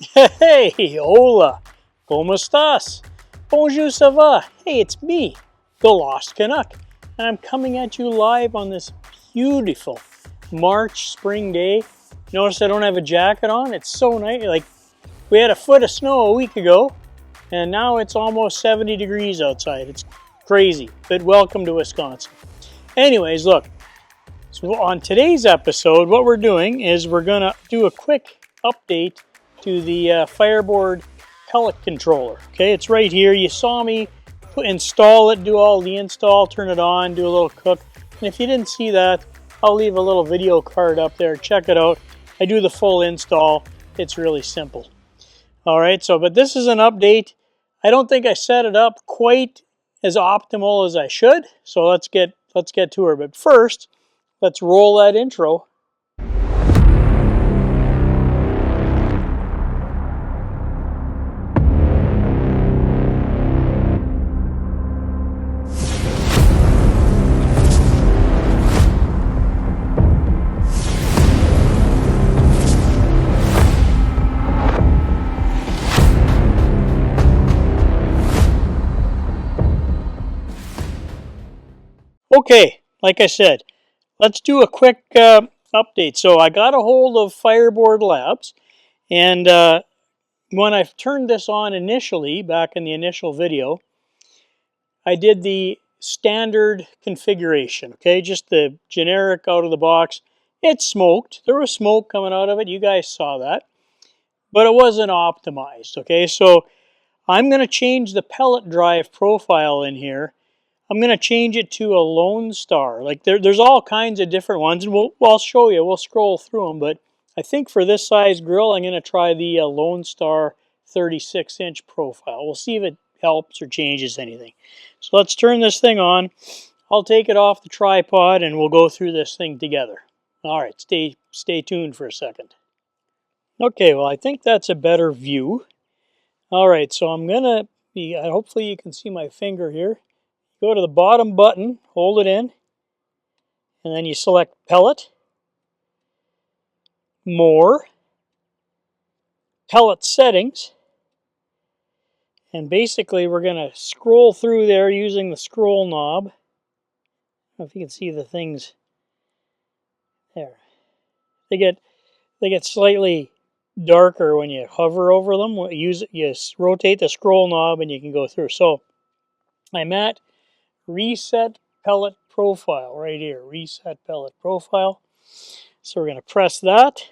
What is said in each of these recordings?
Hey, hola, ¿cómo estás? Bonjour, ça va? Hey, it's me, the Lost Canuck, and I'm coming at you live on this beautiful March spring day. Notice I don't have a jacket on. It's so nice. Like, we had a foot of snow a week ago, and now it's almost 70 degrees outside. It's crazy, but welcome to Wisconsin. Anyways, look, so on today's episode, what we're doing is we're going to do a quick update to the FireBoard Pellet Controller. Okay, it's right here. You saw me install it, do all the install, turn it on, do a little cook. And if you didn't see that, I'll leave a little video card up there. Check it out. I do the full install. It's really simple. All right, but this is an update. I don't think I set it up quite as optimal as I should. So let's get to her. But first, let's roll that intro. Okay, like I said, let's do a quick update. So I got a hold of FireBoard Labs, and when I turned this on initially, back in the initial video, I did the standard configuration, okay, just the generic out of the box. It smoked. There was smoke coming out of it. You guys saw that, but it wasn't optimized, okay? So I'm going to change the pellet drive profile in here. I'm going to change it to a Lone Star. Like there's all kinds of different ones, and I'll show you. We'll scroll through them, but I think for this size grill, I'm going to try the Lone Star 36-inch profile. We'll see if it helps or changes anything. So let's turn this thing on. I'll take it off the tripod, and we'll go through this thing together. All right, stay tuned for a second. Okay, well, I think that's a better view. All right, so I'm going to, hopefully you can see my finger here. Go to the bottom button, hold it in, and then you select Pellet, More, Pellet Settings, and basically we're going to scroll through there using the scroll knob. I don't know if you can see the things there. They get slightly darker when you hover over them. You rotate the scroll knob and you can go through. So I'm at Reset Pellet Profile right here. Reset Pellet Profile. So we're going to press that.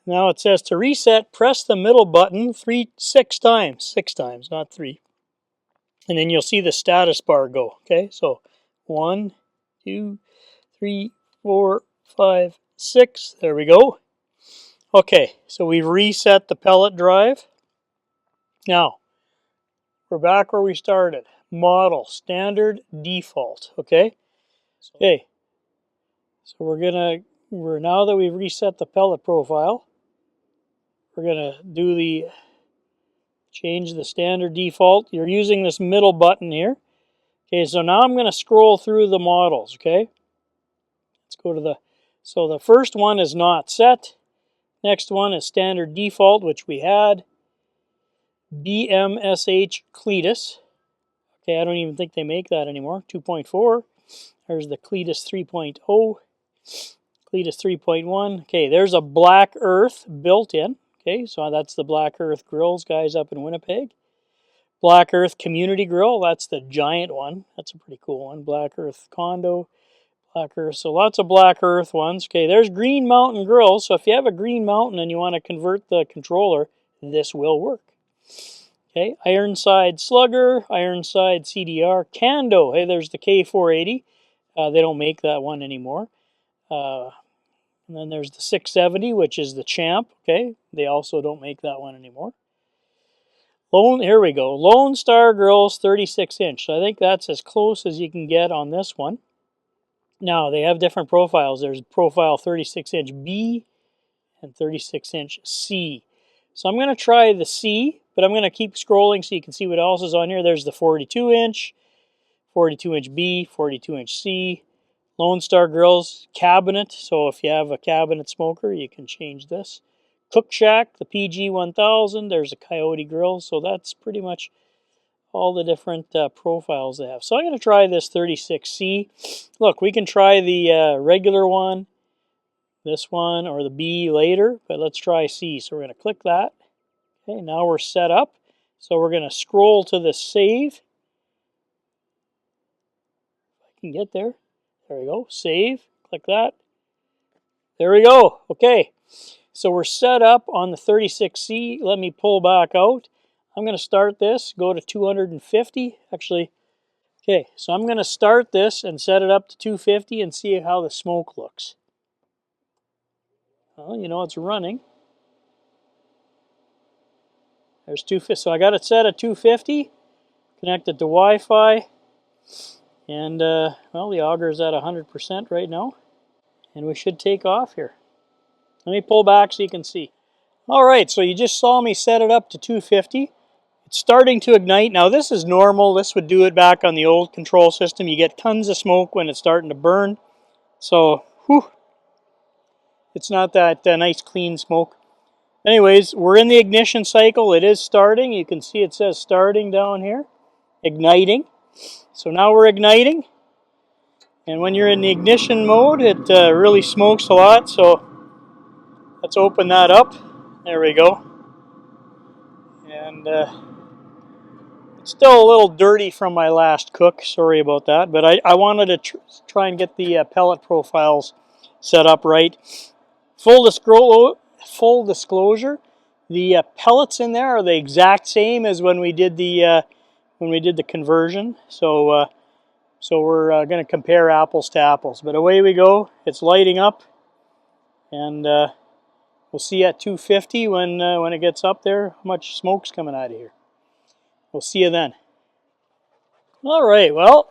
Now it says to reset, press the middle button 6 times. 6 times, not 3. And then you'll see the status bar go. Okay, so 1, 2, 3, 4, 5, 6. There we go. Okay, so we've reset the pellet drive. Now, we're back where we started. Model, standard, default. Okay. Okay. So now that we've reset the pellet profile, we're gonna change the standard default. You're using this middle button here. Okay, so now I'm gonna scroll through the models. Okay. Let's go to so the first one is not set. Next one is standard default, which we had. BMSH Cletus. Okay, I don't even think they make that anymore. 2.4. There's the Cletus 3.0. Cletus 3.1. Okay, there's a Black Earth built in. Okay, so that's the Black Earth Grillz guys up in Winnipeg. Black Earth Community Grill, that's the giant one. That's a pretty cool one. Black Earth Condo, Black Earth. So lots of Black Earth ones. Okay, there's Green Mountain Grill. So if you have a Green Mountain and you want to convert the controller, this will work. Okay, Ironside Slugger, Ironside CDR, Cando. Hey, there's the K480. They don't make that one anymore. And then there's the 670, which is the Champ. Okay, they also don't make that one anymore. Here we go. Lone Star Grillz 36-inch. So I think that's as close as you can get on this one. Now, they have different profiles. There's profile 36-inch B and 36-inch C. So I'm going to try the C, but I'm going to keep scrolling so you can see what else is on here. There's the 42-inch, 42-inch B, 42-inch C, Lone Star Grillz cabinet. So if you have a cabinet smoker, you can change this. Cook Shack, the PG 1000. There's a Coyote Grill. So that's pretty much all the different profiles they have. So I'm going to try this 36C. Look, we can try the regular one, this one, or the B later, but let's try C. So we're going to click that. Okay, now we're set up. So we're going to scroll to the save. If I can get there. There we go. Save. Click that. There we go. Okay. So we're set up on the 36C. Let me pull back out. I'm going to start this, go to 250. Actually, okay, so I'm going to start this and set it up to 250 and see how the smoke looks. Well, you know, it's running. There's 250. So I got it set at 250, connected to Wi-Fi, and well, the auger is at 100% right now, and we should take off here. Let me pull back so you can see. All right, so you just saw me set it up to 250. It's starting to ignite. Now this is normal. This would do it back on the old control system. You get tons of smoke when it's starting to burn. So, whew, it's not that nice clean smoke. Anyways, we're in the ignition cycle. It is starting. You can see it says starting down here. Igniting. So now we're igniting. And when you're in the ignition mode, it really smokes a lot. So let's open that up. There we go. And it's still a little dirty from my last cook. Sorry about that. But I wanted to try and get the pellet profiles set up right. Full disclosure, the pellets in there are the exact same as when we did the conversion. So we're going to compare apples to apples. But away we go. It's lighting up, and we'll see at 250 when it gets up there how much smoke's coming out of here. We'll see you then. All right, well,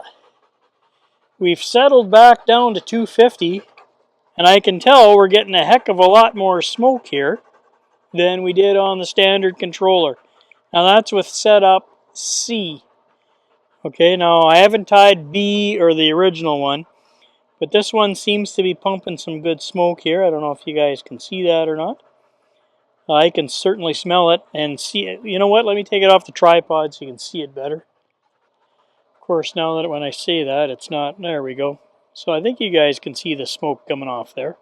we've settled back down to 250, and I can tell we're getting a heck of a lot more smoke here than we did on the standard controller. Now that's with setup C. Okay, now I haven't tied B or the original one, but this one seems to be pumping some good smoke here. I don't know if you guys can see that or not. I can certainly smell it and see it. You know what? Let me take it off the tripod so you can see it better. Of course, now that when I say that, it's not. There we go. So I think you guys can see the smoke coming off there.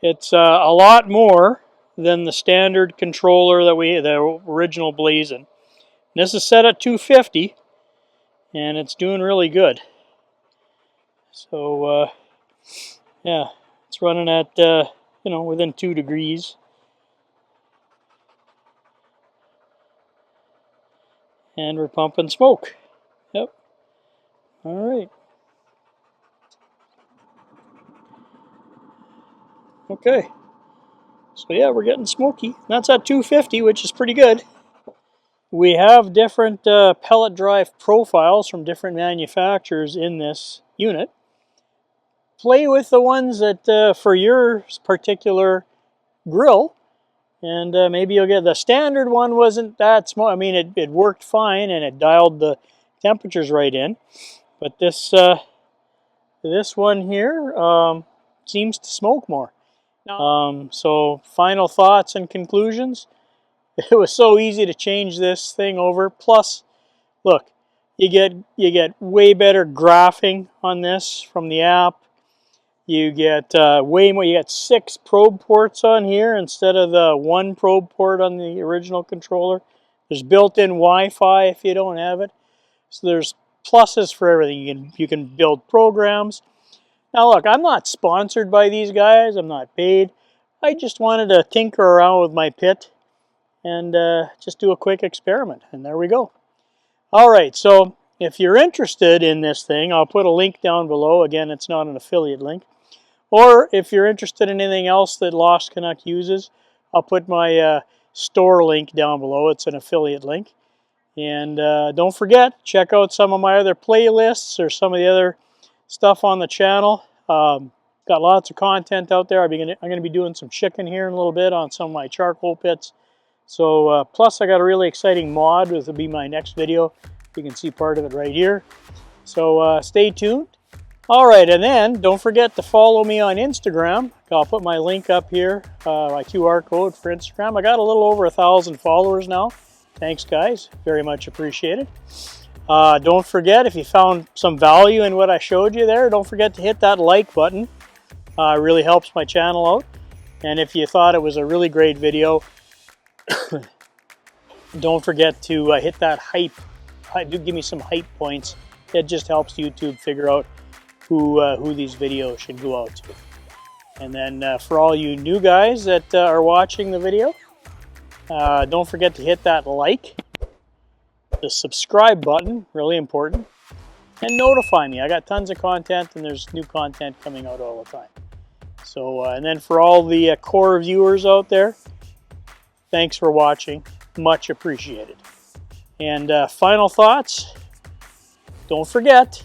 It's a lot more than the standard controller that the original Blazin'. This is set at 250, and it's doing really good. So yeah, it's running at you know, within 2 degrees. And we're pumping smoke. Yep. All right. Okay. So yeah, we're getting smoky. That's at 250, which is pretty good. We have different pellet drive profiles from different manufacturers in this unit. Play with the ones that for your particular grill, and maybe you'll get the standard one. Wasn't that small? I mean, it worked fine and it dialed the temperatures right in. But this one here seems to smoke more. So final thoughts and conclusions. It was so easy to change this thing over. Plus, look, you get way better graphing on this from the app. You get way more. You get 6 probe ports on here instead of the 1 probe port on the original controller. There's built-in Wi-Fi if you don't have it. So there's pluses for everything. You can build programs. Now look, I'm not sponsored by these guys. I'm not paid. I just wanted to tinker around with my pit and just do a quick experiment. And there we go. All right, so if you're interested in this thing, I'll put a link down below. Again, it's not an affiliate link. Or if you're interested in anything else that Lost Canuck uses, I'll put my store link down below. It's an affiliate link. And don't forget, check out some of my other playlists or some of the other stuff on the channel. Got lots of content out there. I'm going to be doing some chicken here in a little bit on some of my charcoal pits. So plus I got a really exciting mod. This will be my next video. You can see part of it right here. So stay tuned. All right, and then don't forget to follow me on Instagram. I'll put my link up here, my QR code for Instagram. I got a little over 1,000 followers now. Thanks, guys. Very much appreciated. Don't forget, if you found some value in what I showed you there, don't forget to hit that like button. It really helps my channel out. And if you thought it was a really great video, don't forget to hit that hype. Do give me some hype points. It just helps YouTube figure out who these videos should go out to. And then for all you new guys that are watching the video, don't forget to hit that like, the subscribe button, really important, and notify me. I got tons of content, and there's new content coming out all the time. So, and then for all the core viewers out there, thanks for watching. Much appreciated. And final thoughts, don't forget,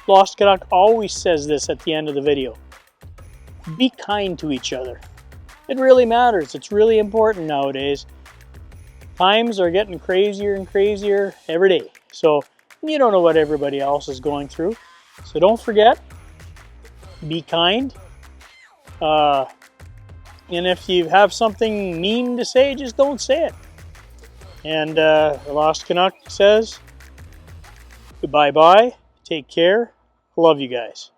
Lost Canuck always says this at the end of the video. Be kind to each other. It really matters. It's really important nowadays. Times are getting crazier and crazier every day. So you don't know what everybody else is going through. So don't forget, be kind. And if you have something mean to say, just don't say it. And the Lost Canuck says, goodbye-bye, take care, love you guys.